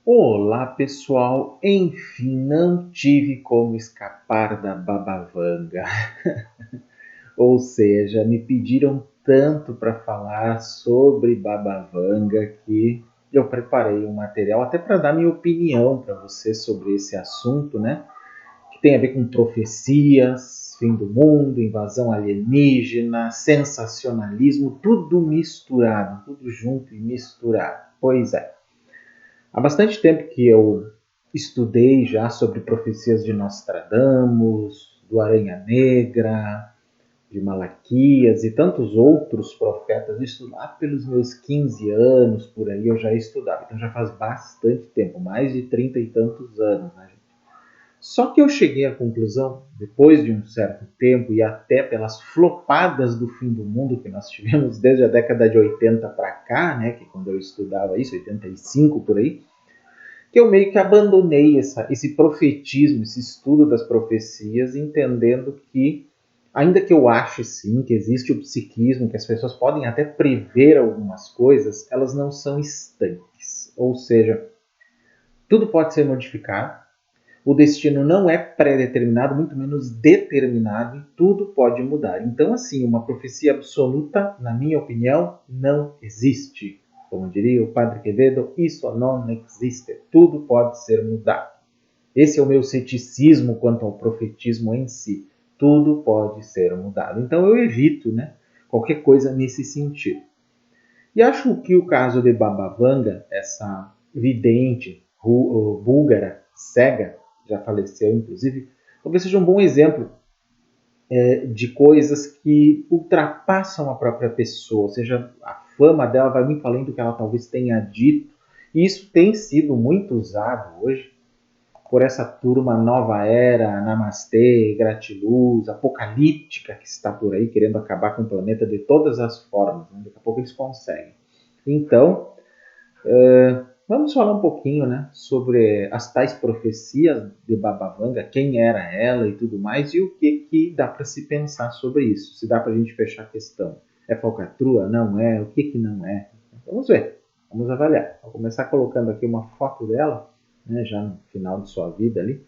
Olá pessoal, enfim, não tive como escapar da babavanga. Ou seja, me pediram tanto para falar sobre babavanga que eu preparei um material até para dar minha opinião para você sobre esse assunto, né? Que tem a ver com profecias, fim do mundo, invasão alienígena, sensacionalismo, tudo misturado, tudo junto e misturado. Pois é. Há bastante tempo que eu estudei já sobre profecias de Nostradamus, do Aranha Negra, de Malaquias e tantos outros profetas. Isso lá pelos meus 15 anos, por aí, eu já estudava. Então já faz bastante tempo, mais de 30 e tantos anos, né, gente? Só que eu cheguei à conclusão, depois de um certo tempo e até pelas flopadas do fim do mundo que nós tivemos desde a década de 80 para cá, né, que quando eu estudava isso, 85 por aí, que eu meio que abandonei esse profetismo, esse estudo das profecias, entendendo que, ainda que eu ache sim que existe o psiquismo, que as pessoas podem até prever algumas coisas, elas não são estanques. Ou seja, tudo pode ser modificado, o destino não é pré-determinado, muito menos determinado, e tudo pode mudar. Então, assim, uma profecia absoluta, na minha opinião, não existe. Como diria o Padre Quevedo, isso não existe. Tudo pode ser mudado. Esse é o meu ceticismo quanto ao profetismo em si. Tudo pode ser mudado. Então eu evito, né, qualquer coisa nesse sentido. E acho que o caso de Babavanga, essa vidente búlgara, cega, já faleceu inclusive, talvez seja um bom exemplo de coisas que ultrapassam a própria pessoa, ou seja, a fama dela vai muito além do que ela talvez tenha dito, e isso tem sido muito usado hoje por essa turma nova era, namastê, gratiluz, apocalíptica que está por aí querendo acabar com o planeta de todas as formas, né? Daqui a pouco eles conseguem. Então, vamos falar um pouquinho, né, sobre as tais profecias de Babavanga, quem era ela e tudo mais, e o que dá para se pensar sobre isso. Se dá para a gente fechar a questão. É falcatrua? Não é? O que não é? Vamos ver. Vamos avaliar. Vou começar colocando aqui uma foto dela, né, já no final de sua vida ali,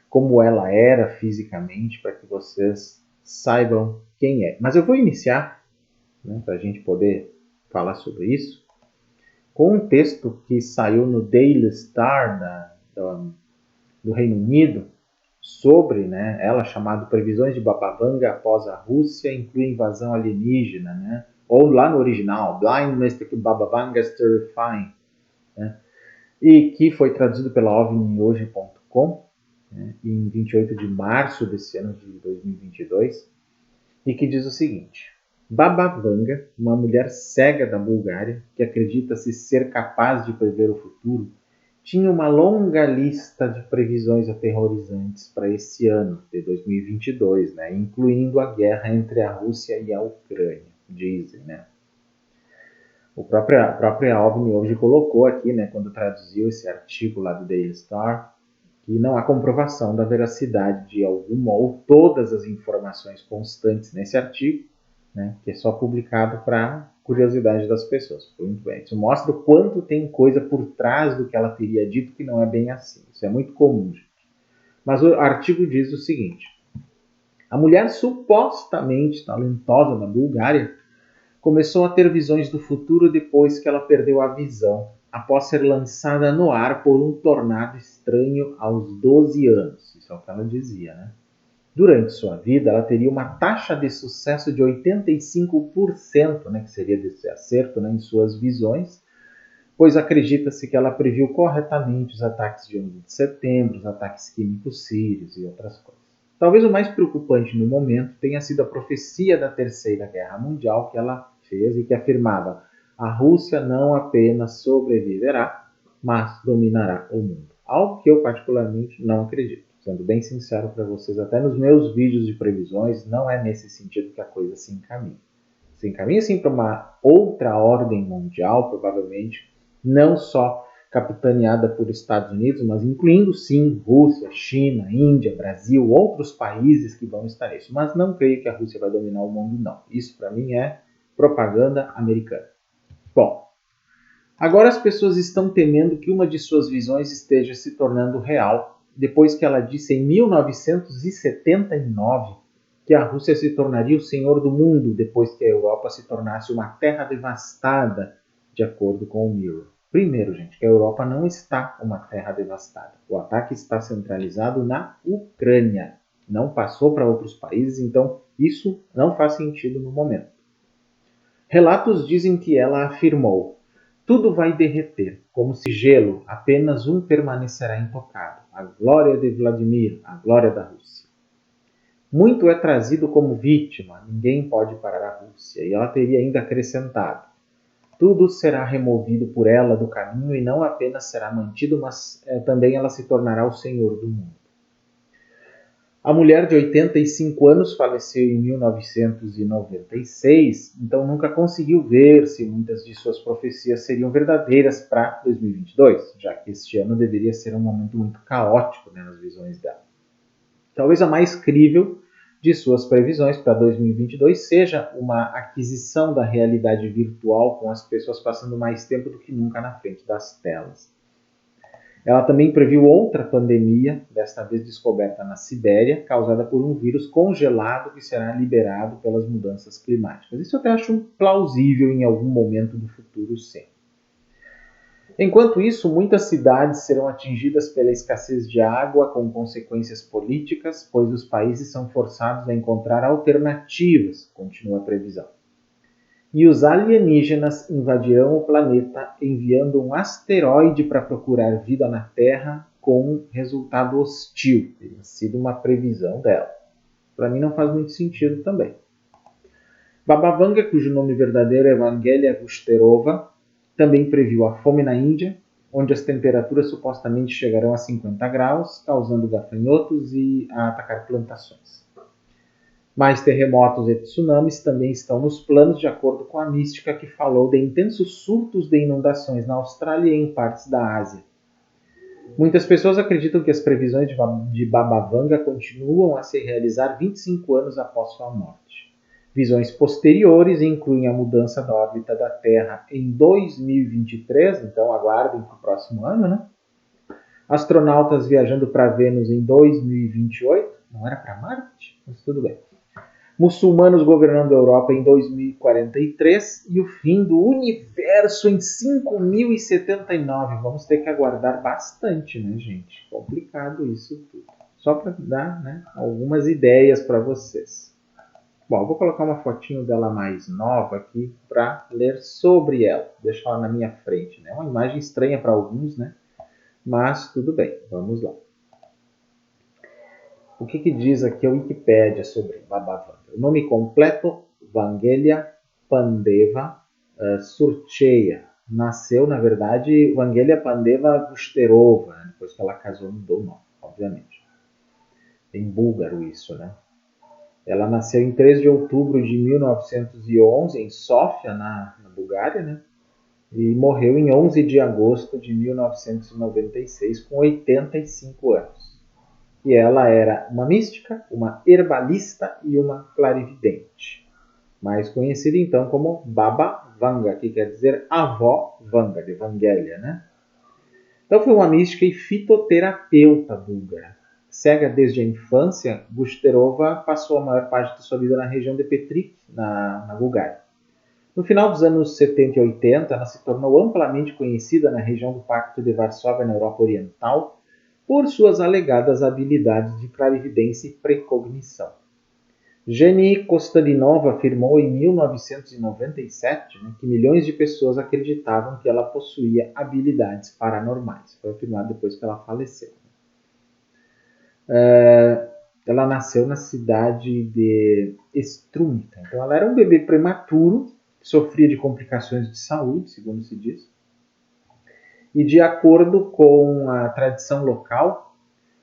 como ela era fisicamente, para que vocês saibam quem é. Mas eu vou iniciar, né, para a gente poder falar sobre isso, com um texto que saiu no Daily Star do Reino Unido sobre, né, ela chamado Previsões de Babavanga após a Rússia inclui invasão alienígena, né, ou lá no original, Blind Mystic Babavanga's Terrifying, né, e que foi traduzido pela ovnihoje.com, né, em 28 de março desse ano de 2022, e que diz o seguinte: Babavanga, uma mulher cega da Bulgária, que acredita-se ser capaz de prever o futuro, tinha uma longa lista de previsões aterrorizantes para esse ano de 2022, né, incluindo a guerra entre a Rússia e a Ucrânia, dizem, né. A própria OVNI hoje colocou aqui, né, quando traduziu esse artigo lá do Daily Star, que não há comprovação da veracidade de alguma ou todas as informações constantes nesse artigo, né, que é só publicado para curiosidade das pessoas. Muito bem. Isso mostra o quanto tem coisa por trás do que ela teria dito que não é bem assim. Isso é muito comum, gente. Mas o artigo diz o seguinte: a mulher supostamente talentosa da Bulgária começou a ter visões do futuro depois que ela perdeu a visão, após ser lançada no ar por um tornado estranho aos 12 anos. Isso é o que ela dizia, né? Durante sua vida, ela teria uma taxa de sucesso de 85%, né, que seria desse acerto, né, em suas visões, pois acredita-se que ela previu corretamente os ataques de 11 de setembro, os ataques químicos sírios e outras coisas. Talvez o mais preocupante no momento tenha sido a profecia da Terceira Guerra Mundial que ela fez e que afirmava: a Rússia não apenas sobreviverá, mas dominará o mundo. Algo que eu particularmente não acredito. Sendo bem sincero para vocês, até nos meus vídeos de previsões, não é nesse sentido que a coisa se encaminha. Se encaminha sim para uma outra ordem mundial, provavelmente, não só capitaneada por Estados Unidos, mas incluindo sim Rússia, China, Índia, Brasil, outros países que vão estar nisso. Mas não creio que a Rússia vai dominar o mundo, não. Isso para mim é propaganda americana. Bom, Agora as pessoas estão temendo que uma de suas visões esteja se tornando real, depois que ela disse em 1979 que a Rússia se tornaria o senhor do mundo depois que a Europa se tornasse uma terra devastada, de acordo com o Mirror. Primeiro, gente, que a Europa não está uma terra devastada. O ataque está centralizado na Ucrânia. Não passou para outros países, então isso não faz sentido no momento. Relatos dizem que ela afirmou: tudo vai derreter, como se gelo, apenas um permanecerá intocado, a glória de Vladimir, a glória da Rússia. Muito é trazido como vítima, ninguém pode parar a Rússia, e ela teria ainda acrescentado: tudo será removido por ela do caminho e não apenas será mantido, mas também ela se tornará o senhor do mundo. A mulher de 85 anos faleceu em 1996, então nunca conseguiu ver se muitas de suas profecias seriam verdadeiras para 2022, já que este ano deveria ser um momento muito caótico, né, nas visões dela. Talvez a mais crível de suas previsões para 2022 seja uma aquisição da realidade virtual, com as pessoas passando mais tempo do que nunca na frente das telas. Ela também previu outra pandemia, desta vez descoberta na Sibéria, causada por um vírus congelado que será liberado pelas mudanças climáticas. Isso eu até acho plausível em algum momento do futuro, sim. Enquanto isso, muitas cidades serão atingidas pela escassez de água, com consequências políticas, pois os países são forçados a encontrar alternativas, continua a previsão. E os alienígenas invadirão o planeta enviando um asteroide para procurar vida na Terra com resultado hostil. Teria sido uma previsão dela. Para mim não faz muito sentido também. Baba Vanga, cujo nome verdadeiro é Evangelia Vusterova, também previu a fome na Índia, onde as temperaturas supostamente chegarão a 50 graus, causando gafanhotos e a atacar plantações. Mais terremotos e tsunamis também estão nos planos, de acordo com a mística que falou de intensos surtos de inundações na Austrália e em partes da Ásia. Muitas pessoas acreditam que as previsões de Baba Vanga continuam a se realizar 25 anos após sua morte. Visões posteriores incluem a mudança da órbita da Terra em 2023, então aguardem para o próximo ano, né? Astronautas viajando para Vênus em 2028, não era para Marte? Mas tudo bem. Muçulmanos governando a Europa em 2043 e o fim do universo em 5079. Vamos ter que aguardar bastante, né, gente? Complicado isso tudo. Só para dar, né, algumas ideias para vocês. Bom, eu vou colocar uma fotinho dela mais nova aqui para ler sobre ela. Deixa ela na minha frente, né? Uma imagem estranha para alguns, né? Mas tudo bem, vamos lá. O que diz aqui a Wikipédia sobre Baba Vanga? O nome completo, Vangelia Pandeva Surcheia. Nasceu, na verdade, Vangelia Pandeva Vusterova, né? Depois que ela casou, mudou o nome, obviamente. Em búlgaro isso, né? Ela nasceu em 3 de outubro de 1911, em Sófia, na Bulgária, né? E morreu em 11 de agosto de 1996, com 85 anos. E ela era uma mística, uma herbalista e uma clarividente. Mais conhecida então como Baba Vanga, que quer dizer avó Vanga, de Vangelia, né? Então foi uma mística e fitoterapeuta búlgara. Cega desde a infância, Vusterova passou a maior parte de sua vida na região de Petrik, na Bulgária. No final dos anos 70 e 80, ela se tornou amplamente conhecida na região do Pacto de Varsóvia, na Europa Oriental, por suas alegadas habilidades de clarividência e precognição. Jenny Kostadinova afirmou em 1997, né, que milhões de pessoas acreditavam que ela possuía habilidades paranormais. Foi afirmado depois que ela faleceu. Ela nasceu na cidade de Strumica. Então ela era um bebê prematuro, que sofria de complicações de saúde, segundo se diz. E de acordo com a tradição local,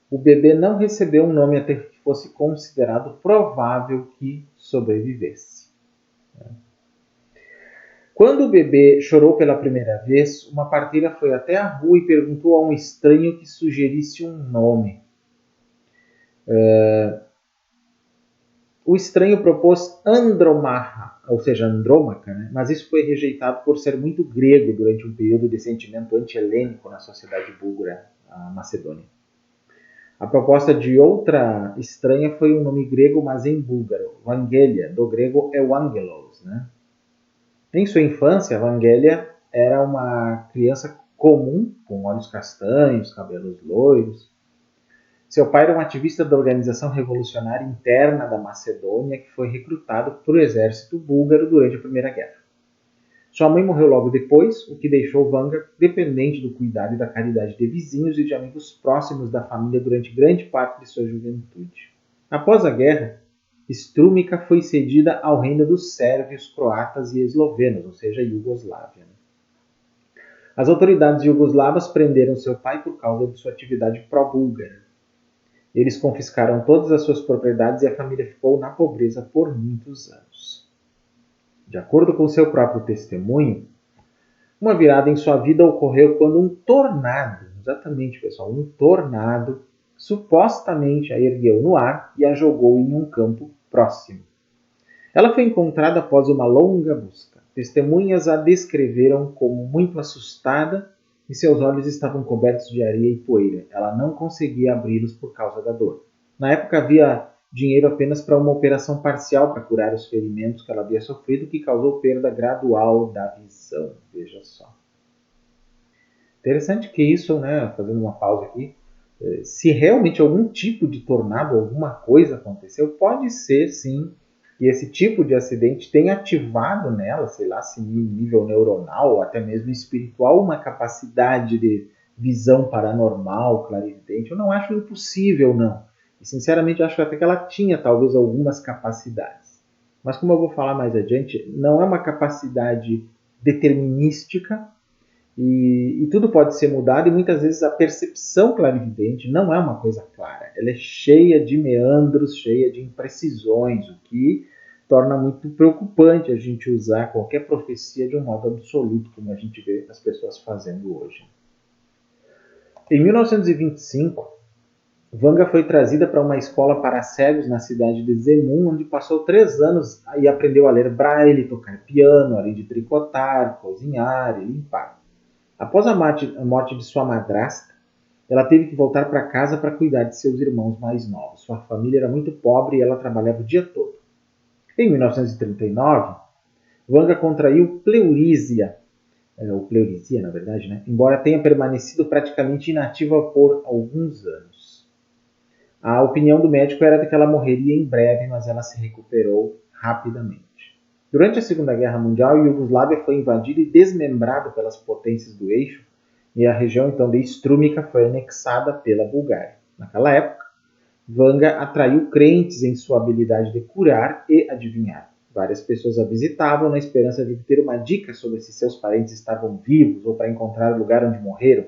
o bebê não recebeu um nome até que fosse considerado provável que sobrevivesse. Quando o bebê chorou pela primeira vez, uma parteira foi até a rua e perguntou a um estranho que sugerisse um nome. O estranho propôs Andromaca, ou seja, Andrômaca, né? Mas isso foi rejeitado por ser muito grego durante um período de sentimento anti-helênico na sociedade búlgara, a Macedônia. A proposta de outra estranha foi um nome grego, mas em búlgaro. Vangelia, do grego Evangelos. Né? Em sua infância, Vangelia era uma criança comum, com olhos castanhos, cabelos loiros. Seu pai era um ativista da organização revolucionária interna da Macedônia que foi recrutado para o exército búlgaro durante a Primeira Guerra. Sua mãe morreu logo depois, o que deixou Vanga dependente do cuidado e da caridade de vizinhos e de amigos próximos da família durante grande parte de sua juventude. Após a guerra, Strumica foi cedida ao reino dos sérvios, croatas e eslovenos, ou seja, Iugoslávia. As autoridades iugoslavas prenderam seu pai por causa de sua atividade pró-búlgara. Eles confiscaram todas as suas propriedades e a família ficou na pobreza por muitos anos. De acordo com seu próprio testemunho, uma virada em sua vida ocorreu quando um tornado, exatamente pessoal, um tornado, supostamente a ergueu no ar e a jogou em um campo próximo. Ela foi encontrada após uma longa busca. Testemunhas a descreveram como muito assustada e seus olhos estavam cobertos de areia e poeira. Ela não conseguia abri-los por causa da dor. Na época havia dinheiro apenas para uma operação parcial para curar os ferimentos que ela havia sofrido, que causou perda gradual da visão. Veja só. Interessante que isso, né, fazendo uma pausa aqui, se realmente algum tipo de tornado, alguma coisa aconteceu, pode ser sim que esse tipo de acidente tenha ativado nela, sei lá, se nível neuronal ou até mesmo espiritual, uma capacidade de visão paranormal, clarividente. Eu não acho impossível, não. E sinceramente acho até que ela tinha talvez algumas capacidades. Mas como eu vou falar mais adiante, não é uma capacidade determinística, e tudo pode ser mudado, e muitas vezes a percepção clarividente não é uma coisa clara. Ela é cheia de meandros, cheia de imprecisões, o que torna muito preocupante a gente usar qualquer profecia de um modo absoluto, como a gente vê as pessoas fazendo hoje. Em 1925, Vanga foi trazida para uma escola para cegos na cidade de Zemun, onde passou 3 anos e aprendeu a ler braille, tocar piano, além de tricotar, cozinhar e limpar. Após a morte de sua madrasta, ela teve que voltar para casa para cuidar de seus irmãos mais novos. Sua família era muito pobre e ela trabalhava o dia todo. Em 1939, Vanga contraiu pleurisia, ou pleurisia na verdade, né? Embora tenha permanecido praticamente inativa por alguns anos. A opinião do médico era de que ela morreria em breve, mas ela se recuperou rapidamente. Durante a Segunda Guerra Mundial, a Iugoslávia foi invadida e desmembrada pelas potências do eixo, e a região então de Strumica foi anexada pela Bulgária. Naquela época, Vanga atraiu crentes em sua habilidade de curar e adivinhar. Várias pessoas a visitavam na esperança de ter uma dica sobre se seus parentes estavam vivos ou para encontrar o lugar onde morreram.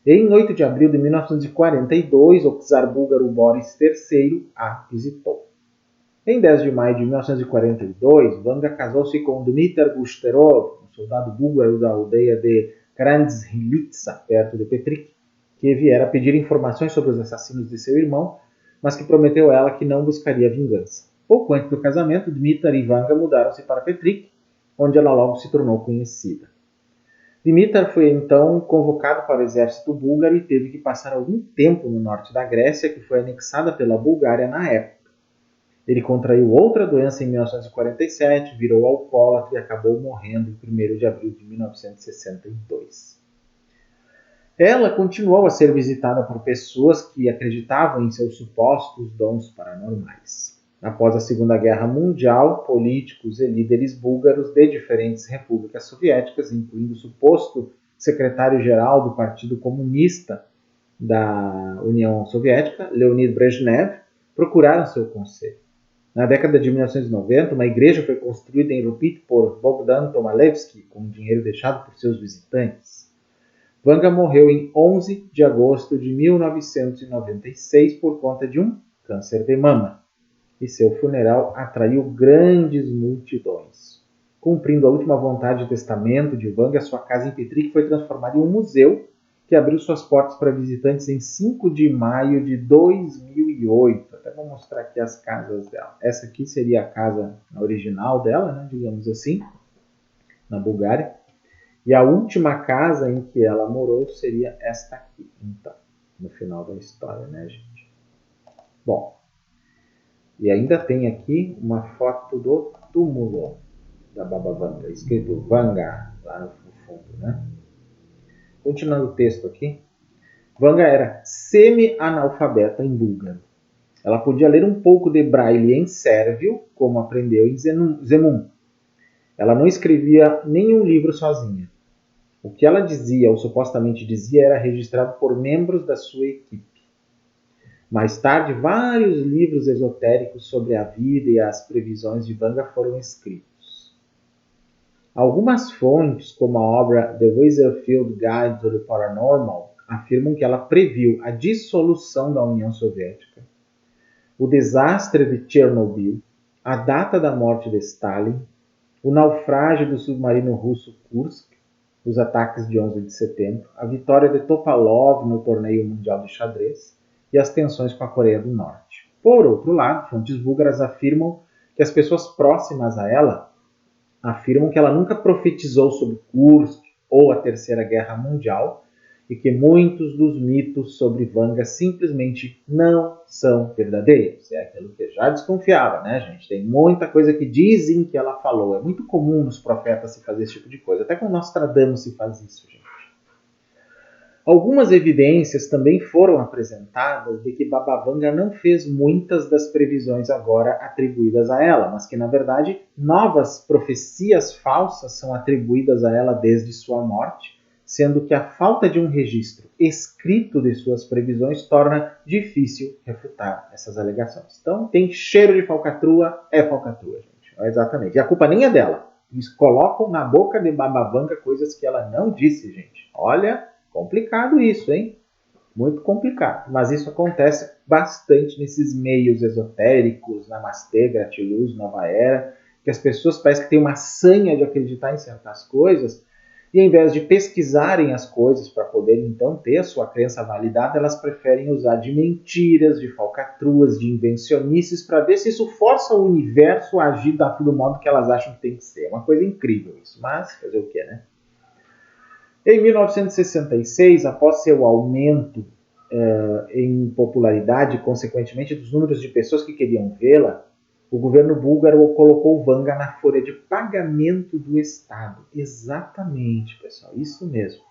Em 8 de abril de 1942, o czar búlgaro Boris III a visitou. Em 10 de maio de 1942, Vanga casou-se com Dmitar Gushterov, um soldado búlgaro da aldeia de Kranjhlitsa, perto de Petrik, que viera pedir informações sobre os assassinos de seu irmão, mas que prometeu a ela que não buscaria vingança. Pouco antes do casamento, Dmitar e Vanga mudaram-se para Petrik, onde ela logo se tornou conhecida. Dmitar foi então convocado para o exército búlgaro e teve que passar algum tempo no norte da Grécia, que foi anexada pela Bulgária na época. Ele contraiu outra doença em 1947, virou alcoólatra e acabou morrendo em 1º de abril de 1962. Ela continuou a ser visitada por pessoas que acreditavam em seus supostos dons paranormais. Após a Segunda Guerra Mundial, políticos e líderes búlgaros de diferentes repúblicas soviéticas, incluindo o suposto secretário-geral do Partido Comunista da União Soviética, Leonid Brezhnev, procuraram seu conselho. Na década de 1990, uma igreja foi construída em Rupit por Bogdan Tomalevsky, com dinheiro deixado por seus visitantes. Vanga morreu em 11 de agosto de 1996 por conta de um câncer de mama, e seu funeral atraiu grandes multidões. Cumprindo a última vontade de testamento de Vanga, sua casa em Petrik foi transformada em um museu que abriu suas portas para visitantes em 5 de maio de 2008. Até vou mostrar aqui as casas dela. Essa aqui seria a casa original dela, né, digamos assim, na Bulgária. E a última casa em que ela morou seria esta aqui, então, no final da história, né, gente? Bom, e ainda tem aqui uma foto do túmulo da Baba Vanga, escrito Vanga lá no fundo, né? Continuando o texto aqui. Vanga era semi-analfabeta em búlgaro. Ela podia ler um pouco de braille em sérvio, como aprendeu em Zemun. Ela não escrevia nenhum livro sozinha. O que ela dizia, ou supostamente dizia, era registrado por membros da sua equipe. Mais tarde, vários livros esotéricos sobre a vida e as previsões de Vanga foram escritos. Algumas fontes, como a obra The Weatherfield Guide to the Paranormal, afirmam que ela previu a dissolução da União Soviética, o desastre de Chernobyl, a data da morte de Stalin, o naufrágio do submarino russo Kursk, os ataques de 11 de setembro, a vitória de Topalov no torneio mundial de xadrez e as tensões com a Coreia do Norte. Por outro lado, fontes búlgaras afirmam que as pessoas próximas a ela afirmam que ela nunca profetizou sobre Kursk ou a Terceira Guerra Mundial e que muitos dos mitos sobre Vanga simplesmente não são verdadeiros. É aquilo que eu já desconfiava, né, gente? Tem muita coisa que dizem que ela falou. É muito comum nos profetas se fazer esse tipo de coisa. Até com Nostradamus se faz isso, gente. Algumas evidências também foram apresentadas de que Baba Vanga não fez muitas das previsões agora atribuídas a ela, mas que, na verdade, novas profecias falsas são atribuídas a ela desde sua morte, sendo que a falta de um registro escrito de suas previsões torna difícil refutar essas alegações. Então, tem cheiro de falcatrua, é falcatrua, gente. Exatamente. E a culpa nem é dela. Eles colocam na boca de Baba Vanga coisas que ela não disse, gente. Olha, complicado isso, hein? Muito complicado. Mas isso acontece bastante nesses meios esotéricos, Namastê, Gratiluz, Nova Era, que as pessoas parecem que têm uma sanha de acreditar em certas coisas, e ao invés de pesquisarem as coisas para poderem então ter a sua crença validada, elas preferem usar de mentiras, de falcatruas, de invencionices para ver se isso força o universo a agir do modo que elas acham que tem que ser. É uma coisa incrível isso, mas fazer o quê, né? Em 1966, após seu aumento em popularidade e, consequentemente, dos números de pessoas que queriam vê-la, o governo búlgaro colocou Vanga na folha de pagamento do Estado. Exatamente, pessoal, isso mesmo.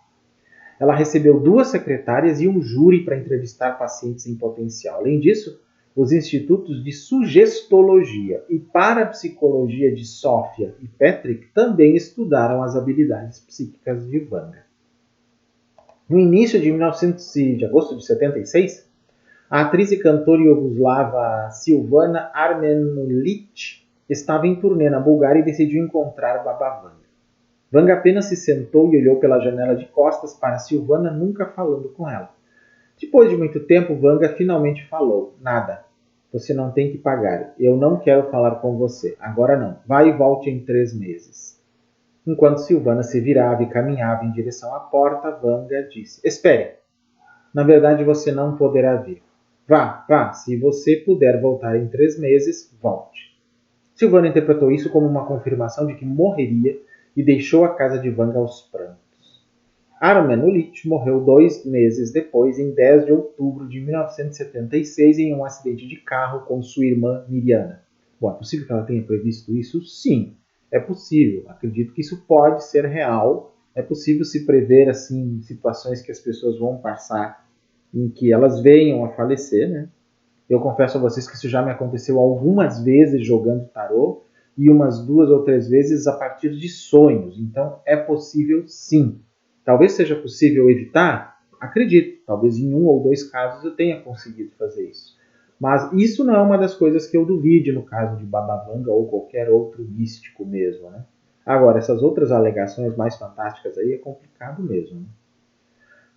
Ela recebeu 2 secretárias e um júri para entrevistar pacientes em potencial. Além disso, os institutos de sugestologia e parapsicologia de Sofia e Petric também estudaram as habilidades psíquicas de Vanga. No início de agosto de 76, a atriz e cantora iugoslava Silvana Armenulic estava em turnê na Bulgária e decidiu encontrar Baba Vanga. Vanga apenas se sentou e olhou pela janela de costas para Silvana, nunca falando com ela. Depois de muito tempo, Vanga finalmente falou: "Nada. Você não tem que pagar. Eu não quero falar com você. Agora não. Vai e volte em 3 meses." Enquanto Silvana se virava e caminhava em direção à porta, Vanga disse: "Espere. Na verdade, você não poderá vir. Vá. Se você puder voltar em 3 meses, volte." Silvana interpretou isso como uma confirmação de que morreria e deixou a casa de Vanga aos prantos. Armenulic morreu 2 meses depois, em 10 de outubro de 1976, em um acidente de carro com sua irmã Miriana. Bom, é possível que ela tenha previsto isso? Sim, é possível. Acredito que isso pode ser real. É possível se prever assim situações que as pessoas vão passar em que elas venham a falecer, né? Eu confesso a vocês que isso já me aconteceu algumas vezes jogando tarô e umas 2 ou 3 vezes a partir de sonhos. Então é possível sim. Talvez seja possível evitar? Acredito. Talvez em 1 ou 2 casos eu tenha conseguido fazer isso. Mas isso não é uma das coisas que eu duvide no caso de Baba Vanga ou qualquer outro místico mesmo, né? Agora, essas outras alegações mais fantásticas aí é complicado mesmo, né?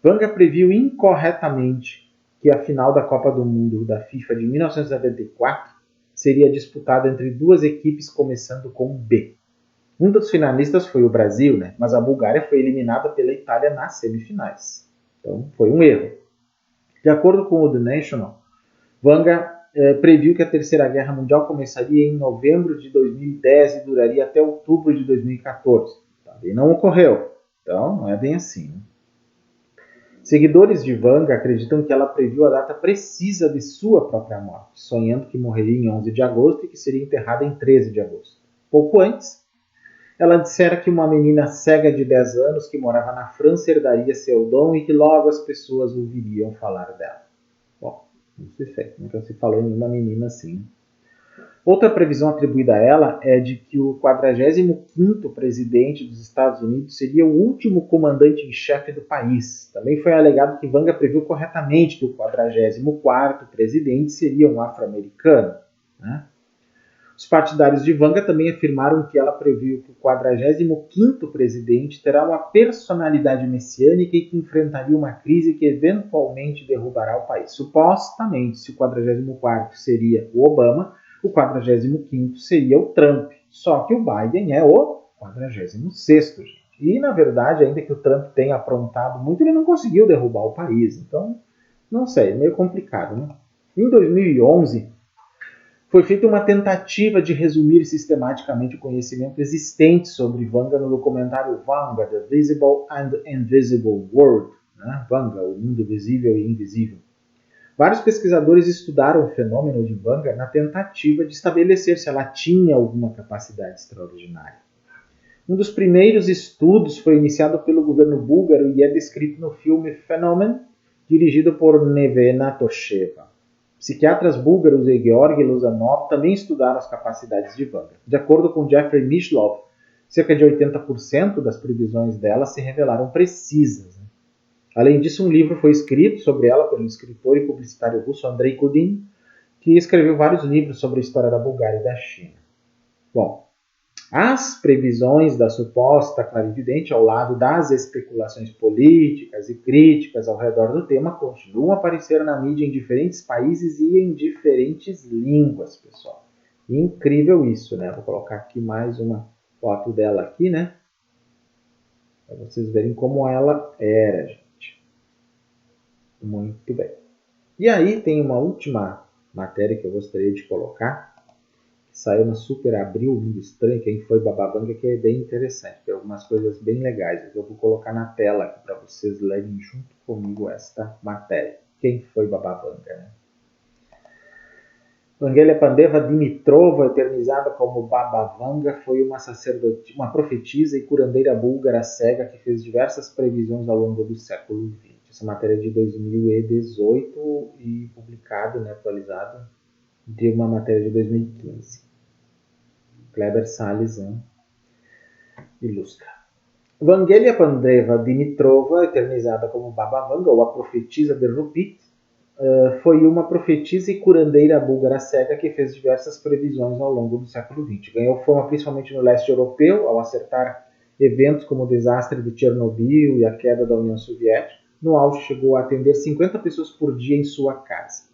Vanga previu incorretamente que a final da Copa do Mundo da FIFA de 1994 seria disputada entre 2 equipes começando com B. Um dos finalistas foi o Brasil, né? Mas a Bulgária foi eliminada pela Itália nas semifinais. Então, foi um erro. De acordo com o The National, Vanga previu que a Terceira Guerra Mundial começaria em novembro de 2010 e duraria até outubro de 2014. E não ocorreu. Então, não é bem assim. Né? Seguidores de Vanga acreditam que ela previu a data precisa de sua própria morte, sonhando que morreria em 11 de agosto e que seria enterrada em 13 de agosto. Pouco antes, ela dissera que uma menina cega de 10 anos que morava na França herdaria seu dom e que logo as pessoas ouviriam falar dela. Bom, não sei, nunca se falou em uma menina assim. Outra previsão atribuída a ela é de que o 45º presidente dos Estados Unidos seria o último comandante em chefe do país. Também foi alegado que Vanga previu corretamente que o 44º presidente seria um afro-americano. Né? Os partidários de Vanga também afirmaram que ela previu que o 45º presidente terá uma personalidade messiânica e que enfrentaria uma crise que eventualmente derrubará o país. Supostamente, se o 44º seria o Obama, o 45º seria o Trump. Só que o Biden é o 46º. E, na verdade, ainda que o Trump tenha aprontado muito, ele não conseguiu derrubar o país. Então, não sei, é meio complicado, né? Em 2011, foi feita uma tentativa de resumir sistematicamente o conhecimento existente sobre Vanga no documentário Vanga, The Visible and Invisible World. Né? Vanga, o mundo visível e invisível. Vários pesquisadores estudaram o fenômeno de Vanga na tentativa de estabelecer se ela tinha alguma capacidade extraordinária. Um dos primeiros estudos foi iniciado pelo governo búlgaro e é descrito no filme Phenomen, dirigido por Nevena Tosheva. Psiquiatras búlgaros e Georgi Luzanov também estudaram as capacidades de Vanga. De acordo com Jeffrey Mishlov, cerca de 80% das previsões dela se revelaram precisas. Além disso, um livro foi escrito sobre ela pelo escritor e publicitário russo Andrei Kudin, que escreveu vários livros sobre a história da Bulgária e da China. Bom, as previsões da suposta clarividente, ao lado das especulações políticas e críticas ao redor do tema, continuam a aparecer na mídia em diferentes países e em diferentes línguas, pessoal. Incrível isso, né? Vou colocar aqui mais uma foto dela aqui, né? Para vocês verem como ela era, gente. Muito bem. E aí tem uma última matéria que eu gostaria de colocar, que saiu na Super Abril, Mundo Estranho, quem foi Babavanga, que é bem interessante. Tem algumas coisas bem legais. Eu vou colocar na tela aqui para vocês lerem junto comigo esta matéria. Quem foi Babavanga, né? Vangelia Pandeva Dimitrova, eternizada como Babavanga, foi uma sacerdote, uma profetisa e curandeira búlgara cega que fez diversas previsões ao longo do século XX. Essa matéria é de 2018 e publicada, né, atualizada, de uma matéria de 2015. Kleber Salles ilustra. Vangelia Pandeva Dimitrova, eternizada como Babavanga, ou a profetisa de Rupit, foi uma profetisa e curandeira búlgara cega que fez diversas previsões ao longo do século XX. Ganhou fama principalmente no leste europeu, ao acertar eventos como o desastre de Chernobyl e a queda da União Soviética. No auge chegou a atender 50 pessoas por dia em sua casa.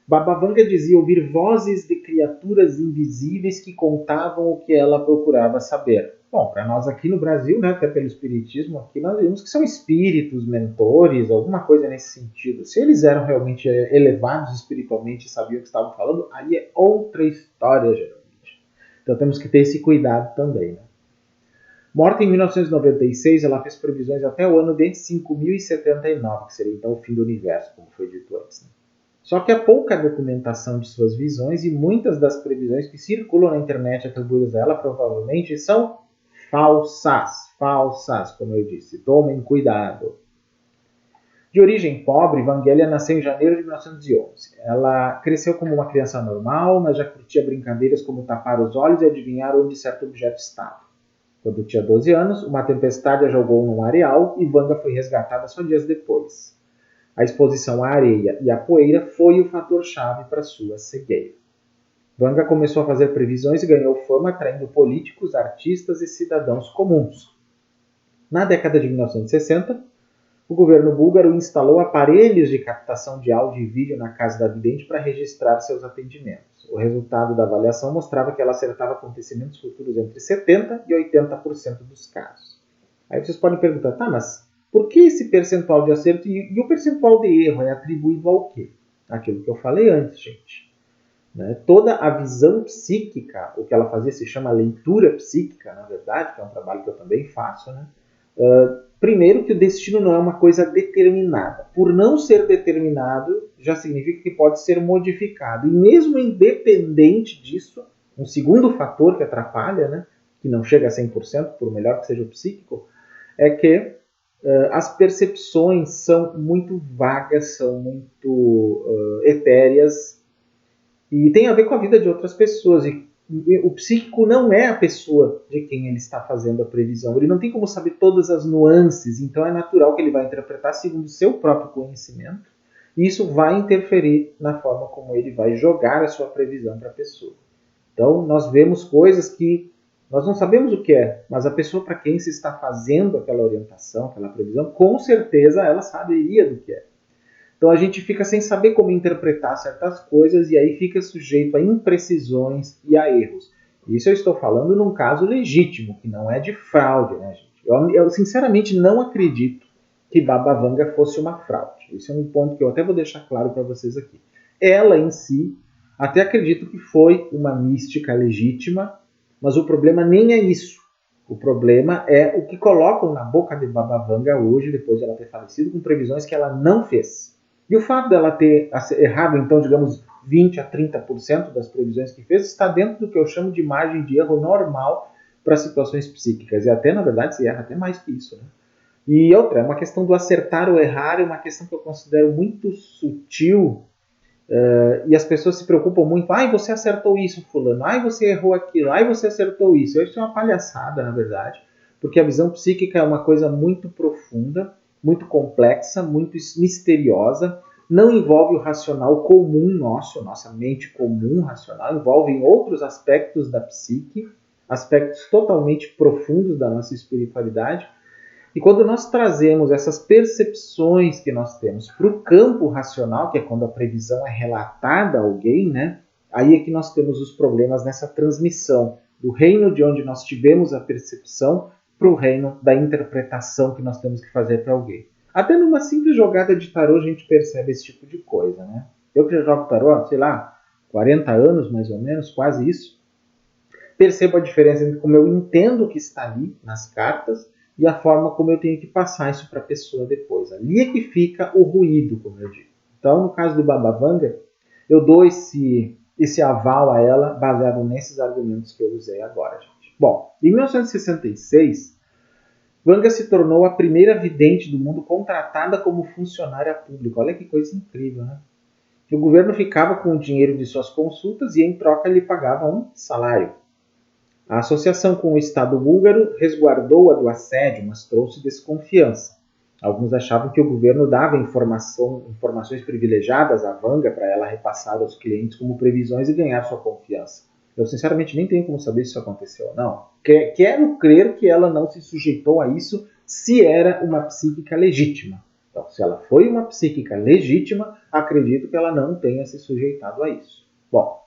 Babavanga dizia ouvir vozes de criaturas invisíveis que contavam o que ela procurava saber. Bom, para nós aqui no Brasil, né, até pelo espiritismo, aqui nós vemos que são espíritos, mentores, alguma coisa nesse sentido. Se eles eram realmente elevados espiritualmente e sabiam o que estavam falando, aí é outra história, geralmente. Então temos que ter esse cuidado também. Né? Morta em 1996, ela fez previsões até o ano de 5079, que seria então o fim do universo, como foi dito antes. Né? Só que há pouca documentação de suas visões e muitas das previsões que circulam na internet atribuídas a ela provavelmente são falsas, como eu disse. Tomem cuidado. De origem pobre, Vangelia nasceu em janeiro de 1911. Ela cresceu como uma criança normal, mas já curtia brincadeiras como tapar os olhos e adivinhar onde certo objeto estava. Quando tinha 12 anos, uma tempestade a jogou num areal e Vanga foi resgatada só dias depois. A exposição à areia e à poeira foi o fator-chave para sua cegueira. Vanga começou a fazer previsões e ganhou fama atraindo políticos, artistas e cidadãos comuns. Na década de 1960, o governo búlgaro instalou aparelhos de captação de áudio e vídeo na casa da vidente para registrar seus atendimentos. O resultado da avaliação mostrava que ela acertava acontecimentos futuros entre 70% e 80% dos casos. Aí vocês podem perguntar, tá, mas Por que esse percentual de acerto e o percentual de erro é atribuído ao quê? Aquilo que eu falei antes, gente. Né? Toda a visão psíquica, o que ela fazia se chama leitura psíquica, na verdade, que é um trabalho que eu também faço, né? Primeiro que o destino não é uma coisa determinada. Por não ser determinado, já significa que pode ser modificado. E mesmo independente disso, um segundo fator que atrapalha, né, que não chega a 100%, por melhor que seja o psíquico, é que as percepções são muito vagas, são muito etéreas e tem a ver com a vida de outras pessoas. E o psíquico não é a pessoa de quem ele está fazendo a previsão. Ele não tem como saber todas as nuances, então é natural que ele vai interpretar segundo o seu próprio conhecimento. E isso vai interferir na forma como ele vai jogar a sua previsão para a pessoa. Então, nós vemos coisas que nós não sabemos o que é, mas a pessoa para quem se está fazendo aquela orientação, aquela previsão, com certeza ela saberia do que é. Então a gente fica sem saber como interpretar certas coisas e aí fica sujeito a imprecisões e a erros. Isso eu estou falando num caso legítimo, que não é de fraude, né, gente? Eu sinceramente não acredito que Baba Vanga fosse uma fraude. Esse é um ponto que eu até vou deixar claro para vocês aqui. Ela em si, até acredito que foi uma mística legítima, mas o problema nem é isso. O problema é o que colocam na boca de Baba Vanga hoje, depois de ela ter falecido, com previsões que ela não fez. E o fato dela ter errado, então, digamos, 20 a 30% das previsões que fez, está dentro do que eu chamo de margem de erro normal para situações psíquicas. E até, na verdade, se erra até mais que isso. Né? E outra, é uma questão do acertar ou errar, é uma questão que eu considero muito sutil, e as pessoas se preocupam muito. Ai, você acertou isso, fulano. Ai, você errou aquilo. Ai, você acertou isso. Isso é uma palhaçada, na verdade, porque a visão psíquica é uma coisa muito profunda, muito complexa, muito misteriosa, não envolve o racional comum nosso, nossa mente comum racional, envolve outros aspectos da psique, aspectos totalmente profundos da nossa espiritualidade. E quando nós trazemos essas percepções que nós temos para o campo racional, que é quando a previsão é relatada a alguém, né? Aí é que nós temos os problemas nessa transmissão do reino de onde nós tivemos a percepção para o reino da interpretação que nós temos que fazer para alguém. Até numa simples jogada de tarô a gente percebe esse tipo de coisa, né? Eu que já jogo tarô, sei lá, 40 anos mais ou menos, quase isso, percebo a diferença entre como eu entendo o que está ali nas cartas e a forma como eu tenho que passar isso para a pessoa depois. Ali é que fica o ruído, como eu digo. Então, no caso do Baba Vanga, eu dou esse aval a ela baseado nesses argumentos que eu usei agora, gente. Bom, em 1966, Vanga se tornou a primeira vidente do mundo contratada como funcionária pública. Olha que coisa incrível, né? O governo ficava com o dinheiro de suas consultas e, em troca, lhe pagava um salário. A associação com o Estado búlgaro resguardou-a do assédio, mas trouxe desconfiança. Alguns achavam que o governo dava informações privilegiadas à Vanga para ela repassar aos clientes como previsões e ganhar sua confiança. Eu, sinceramente, nem tenho como saber se isso aconteceu ou não. Quero crer que ela não se sujeitou a isso se era uma psíquica legítima. Então, se ela foi uma psíquica legítima, acredito que ela não tenha se sujeitado a isso. Bom,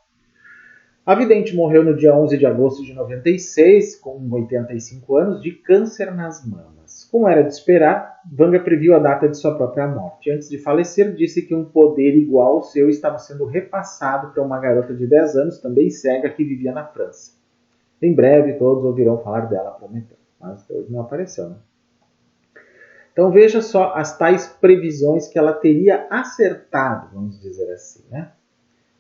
a vidente morreu no dia 11 de agosto de 96, com 85 anos, de câncer nas mamas. Como era de esperar, Vanga previu a data de sua própria morte. Antes de falecer, disse que um poder igual ao seu estava sendo repassado para uma garota de 10 anos, também cega, que vivia na França. Em breve, todos ouvirão falar dela, prometeu. Mas até hoje não apareceu, né? Então veja só as tais previsões que ela teria acertado, vamos dizer assim, né?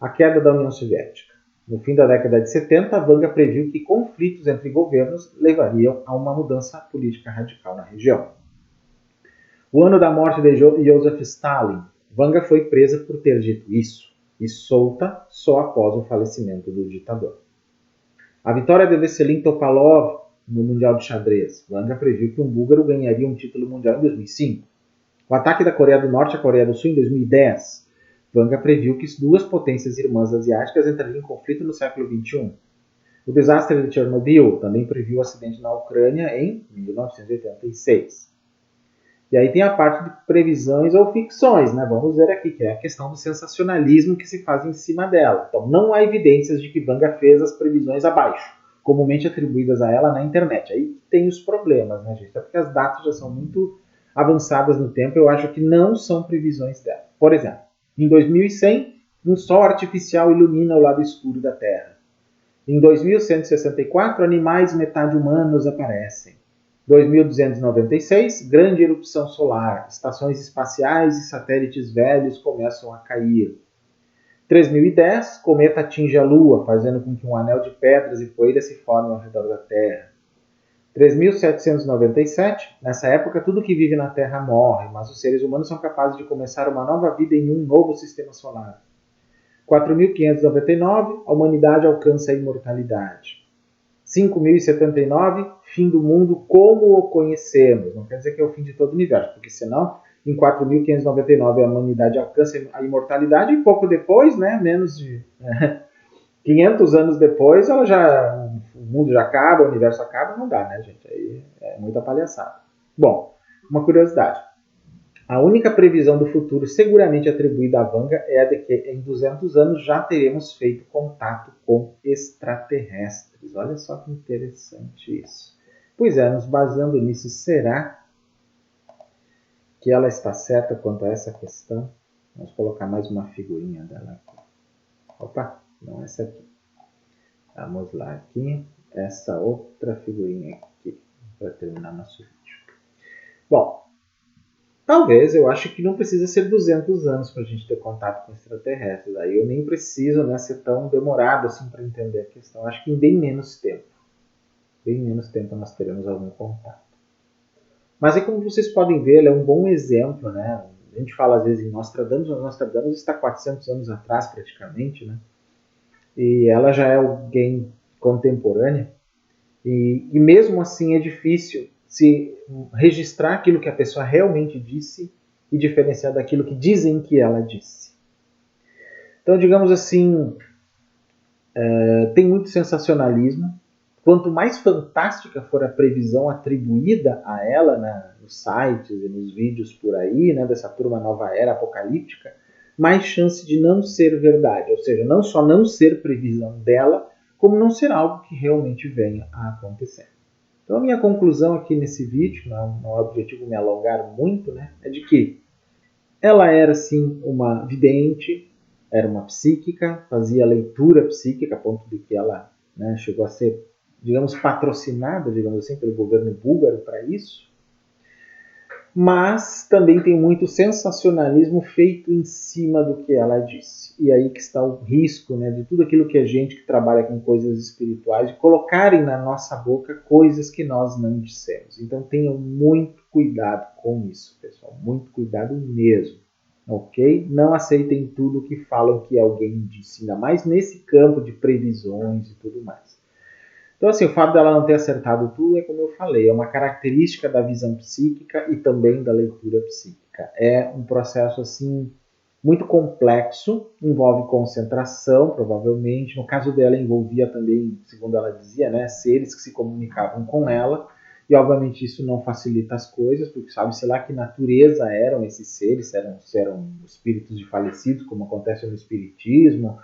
A queda da União Soviética. No fim da década de 70, Vanga previu que conflitos entre governos levariam a uma mudança política radical na região. O ano da morte de Joseph Stalin, Vanga foi presa por ter dito isso e solta só após o falecimento do ditador. A vitória de Vesselin Topalov no Mundial de Xadrez, Vanga previu que um búlgaro ganharia um título mundial em 2005. O ataque da Coreia do Norte à Coreia do Sul em 2010, Vanga previu que duas potências irmãs asiáticas entrariam em conflito no século XXI. O desastre de Chernobyl também previu o acidente na Ucrânia em 1986. E aí tem a parte de previsões ou ficções, né? Vamos ver aqui, que é a questão do sensacionalismo que se faz em cima dela. Então, não há evidências de que Vanga fez as previsões abaixo, comumente atribuídas a ela na internet. Aí tem os problemas, né, gente? Até porque as datas já são muito avançadas no tempo, eu acho que não são previsões dela. Por exemplo, em 2100, um sol artificial ilumina o lado escuro da Terra. Em 2164, animais metade humanos aparecem. 2296, grande erupção solar, estações espaciais e satélites velhos começam a cair. 3010, cometa atinge a Lua, fazendo com que um anel de pedras e poeira se forme ao redor da Terra. 3797, nessa época tudo que vive na Terra morre, mas os seres humanos são capazes de começar uma nova vida em um novo sistema solar. 4599, a humanidade alcança a imortalidade. 5079, fim do mundo como o conhecemos. Não quer dizer que é o fim de todo o universo, porque senão, em 4599, a humanidade alcança a imortalidade e pouco depois, né, menos de 500 anos depois, o mundo já acaba, o universo acaba, não dá, né, gente? Aí é muita palhaçada. Bom, uma curiosidade. A única previsão do futuro seguramente atribuída a Vanga é a de que em 200 anos já teremos feito contato com extraterrestres. Olha só que interessante isso. Pois é, nos baseando nisso, será que ela está certa quanto a essa questão? Vamos colocar mais uma figurinha dela aqui. Opa, não essa aqui. Vamos lá aqui. Essa outra figurinha aqui, para terminar nosso vídeo. Bom, talvez, eu acho que não precisa ser 200 anos para a gente ter contato com extraterrestres. Aí eu nem preciso, né, ser tão demorado assim para entender a questão. Acho que em bem menos tempo nós teremos algum contato. Mas é como vocês podem ver, ela é um bom exemplo, né? A gente fala às vezes em Nostradamus, mas Nostradamus está 400 anos atrás praticamente, né? E ela já é alguém contemporânea. E mesmo assim é difícil se registrar aquilo que a pessoa realmente disse e diferenciar daquilo que dizem que ela disse. Então, digamos assim, tem muito sensacionalismo. Quanto mais fantástica for a previsão atribuída a ela nos sites e nos vídeos por aí, né, dessa turma nova era apocalíptica, mais chance de não ser verdade. Ou seja, não só não ser previsão dela, como não ser algo que realmente venha a acontecer. Então a minha conclusão aqui nesse vídeo, não é o objetivo me alongar muito, né, é de que ela era sim uma vidente, era uma psíquica, fazia leitura psíquica, a ponto de que ela, né, chegou a ser, digamos, patrocinada, digamos assim, pelo governo búlgaro para isso. Mas também tem muito sensacionalismo feito em cima do que ela disse. E aí que está o risco, né, de tudo aquilo que a gente que trabalha com coisas espirituais, de colocarem na nossa boca coisas que nós não dissemos. Então tenham muito cuidado com isso, pessoal. Muito cuidado mesmo. Ok? Não aceitem tudo que falam que alguém disse, ainda mais nesse campo de previsões e tudo mais. Então, assim, o fato dela não ter acertado tudo é como eu falei, é uma característica da visão psíquica e também da leitura psíquica. É um processo, assim, muito complexo, envolve concentração, provavelmente. No caso dela, envolvia também, segundo ela dizia, né, seres que se comunicavam com ela. E, obviamente, isso não facilita as coisas, porque sabe-se lá que natureza eram esses seres, se eram espíritos de falecidos, como acontece no espiritismo,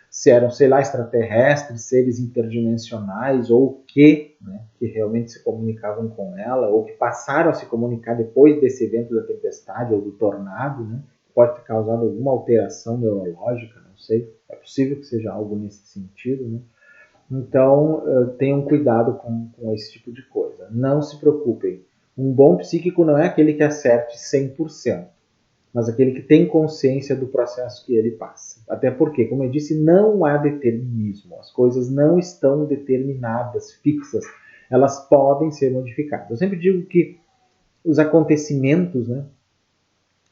se eram, sei lá, extraterrestres, seres interdimensionais, ou né, que realmente se comunicavam com ela, ou que passaram a se comunicar depois desse evento da tempestade ou do tornado, né, que pode ter causado alguma alteração neurológica, não sei, é possível que seja algo nesse sentido, né? Então, tenham cuidado com esse tipo de coisa. Não se preocupem. Um bom psíquico não é aquele que acerte 100%. Mas aquele que tem consciência do processo que ele passa. Até porque, como eu disse, não há determinismo. As coisas não estão determinadas, fixas. Elas podem ser modificadas. Eu sempre digo que os acontecimentos, né,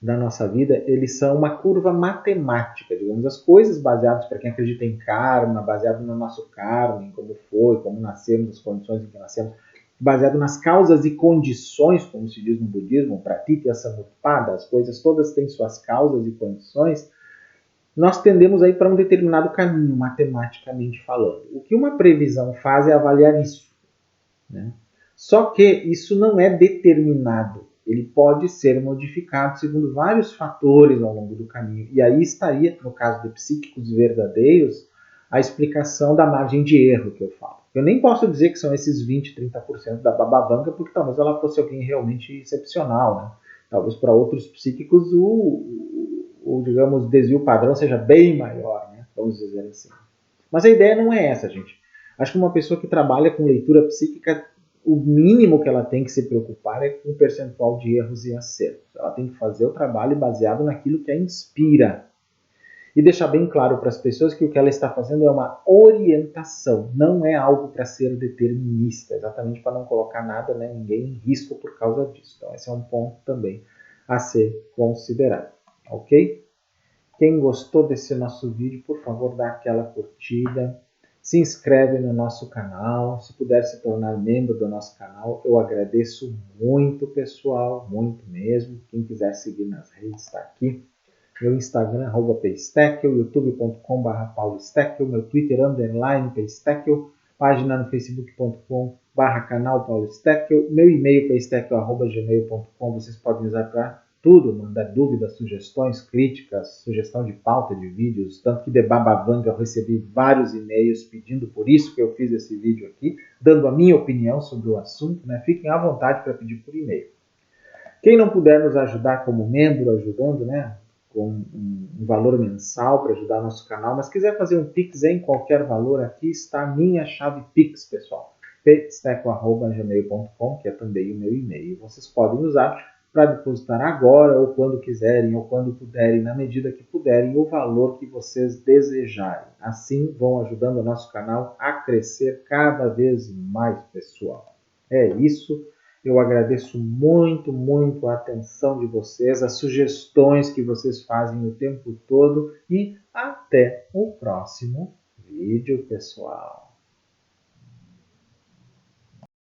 da nossa vida, eles são uma curva matemática, digamos, as coisas baseadas, para quem acredita em karma, baseado no nosso karma, em como foi, como nascemos, as condições em que nascemos, baseado nas causas e condições, como se diz no budismo, pratitya samutpada, as coisas todas têm suas causas e condições, nós tendemos a ir para um determinado caminho, matematicamente falando. O que uma previsão faz é avaliar isso, né? Só que isso não é determinado. Ele pode ser modificado segundo vários fatores ao longo do caminho. E aí estaria, no caso de psíquicos verdadeiros, a explicação da margem de erro que eu falo. Eu nem posso dizer que são esses 20, 30% da babavanga, porque talvez ela fosse alguém realmente excepcional, né? Talvez para outros psíquicos digamos, desvio padrão seja bem maior, né? Vamos dizer assim. Mas a ideia não é essa, gente. Acho que uma pessoa que trabalha com leitura psíquica, o mínimo que ela tem que se preocupar é com o percentual de erros e acertos. Ela tem que fazer o trabalho baseado naquilo que a inspira. E deixar bem claro para as pessoas que o que ela está fazendo é uma orientação, não é algo para ser determinista, exatamente para não colocar nada, né, ninguém em risco por causa disso. Então esse é um ponto também a ser considerado, ok? Quem gostou desse nosso vídeo, por favor, dá aquela curtida, se inscreve no nosso canal, se puder se tornar membro do nosso canal, eu agradeço muito, pessoal, muito mesmo. Quem quiser seguir nas redes está aqui. Meu Instagram, @paystackle, youtube.com/paulosteckel, meu Twitter, _paystackle, página no facebook.com/canal paulosteckel, meu e-mail, paystackle@gmail.com, vocês podem usar para tudo, mandar dúvidas, sugestões, críticas, sugestão de pauta de vídeos, tanto que de Babavanga eu recebi vários e-mails pedindo, por isso que eu fiz esse vídeo aqui, dando a minha opinião sobre o assunto, né? Fiquem à vontade para pedir por e-mail. Quem não puder nos ajudar como membro, ajudando, né, com um valor mensal para ajudar nosso canal, mas quiser fazer um Pix em qualquer valor, aqui está a minha chave Pix, pessoal. paystackle@gmail.com, que é também o meu e-mail. Vocês podem usar para depositar agora, ou quando quiserem, ou quando puderem, na medida que puderem, o valor que vocês desejarem. Assim vão ajudando o nosso canal a crescer cada vez mais, pessoal. É isso. Eu agradeço muito, muito a atenção de vocês, as sugestões que vocês fazem o tempo todo e até o próximo vídeo, pessoal.